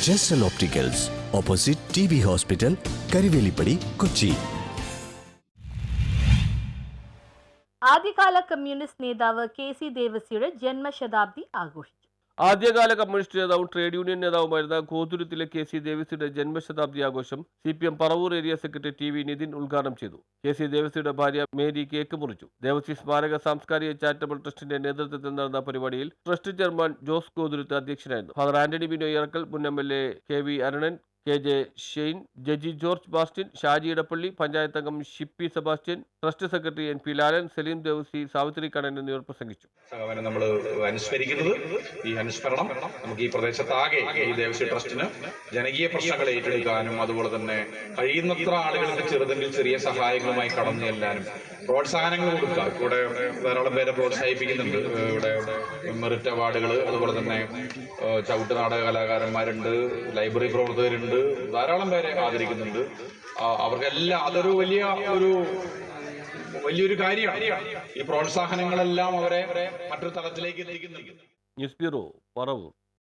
ജെസ്റ്റൽ opticals, opposite TB hospital, Karuvelippady, Kochi. ആദ്യകാല communist നേതാവ് KC ദേവസിയുടെ ജന്മശതാബ്ദി ആഘോഷിച്ചു. ആദ്യകാല കമ്മ്യൂണിസ്റ്റ് നേതാവും ട്രേഡ് യൂണിയൻ നേതാവുമായിരുന്ന കോതുരുത്തിലെ KC ദേവസിയുടെ ജന്മശതാബ്ദി ആഘോഷം CPM Paravur area secretary TV Nithin ഉദ്ഘാടനം ചെയ്തു. KC ദേവസിയുടെ ഭാര്യ മേരി കേക്ക് മുറിച്ചു. ദേവസി സ്മാരക സാംസ്കാരിക ചാരിറ്റബിൾ ട്രസ്റ്റിന്റെ നേതൃത്വത്തിൽ നടന്ന പരിപാടിയിൽ ട്രസ്റ്റ് ചെയർമാൻ ജോസ് കോതുരുത്ത് അധ്യക്ഷനായിരുന്നു. ഫാദർ ആന്റണി ബിനോയ് ഇറക്കൽ, മുൻ MLA KV Arunan, KJ Shine, ജജി ജോർജ് ബാസ്റ്റിൻ, ഷാജി ഇടപ്പള്ളി, പഞ്ചായത്ത് അംഗം Shippy Sebastian, trust secretary NP Lalan, Saleem Devasy, Savithri Kannan എന്നിവർ പ്രസംഗിച്ചു. നമ്മൾ അനുസ്മരിക്കുന്നത് ഈ അനുസ്മരണം നമുക്ക് ഈ പ്രദേശത്താകെ ഈ ദേവസ്വ ട്രസ്റ്റിന് ജനകീയ പ്രശ്നങ്ങൾ ഏറ്റെടുക്കാനും അതുപോലെ തന്നെ കഴിയുന്നത്ര ആളുകൾക്ക് ചെറുതെങ്കിൽ ചെറിയ സഹായങ്ങളുമായി കടന്നു ചെല്ലാനും പ്രോത്സാഹനങ്ങൾ കൊടുക്കുക. ഇവിടെ ധാരാളം പേരെ പ്രോത്സാഹിപ്പിക്കുന്നുണ്ട്. ഇവിടെ മെറിറ്റ് അവാർഡുകൾ, അതുപോലെ തന്നെ ചവിട്ട് നാടക കലാകാരന്മാരുണ്ട്, ലൈബ്രറി പ്രവർത്തകരുണ്ട്, ധാരാളം പേരെ ആദരിക്കുന്നുണ്ട്. അവർക്കെല്ലാം അതൊരു വലിയൊരു കാര്യമാണ്. ഈ പ്രോത്സാഹനങ്ങളെല്ലാം അവരെ മറ്റൊരു തലത്തിലേക്ക് എത്തിക്കുന്നുണ്ട്. News bureau, Paravur.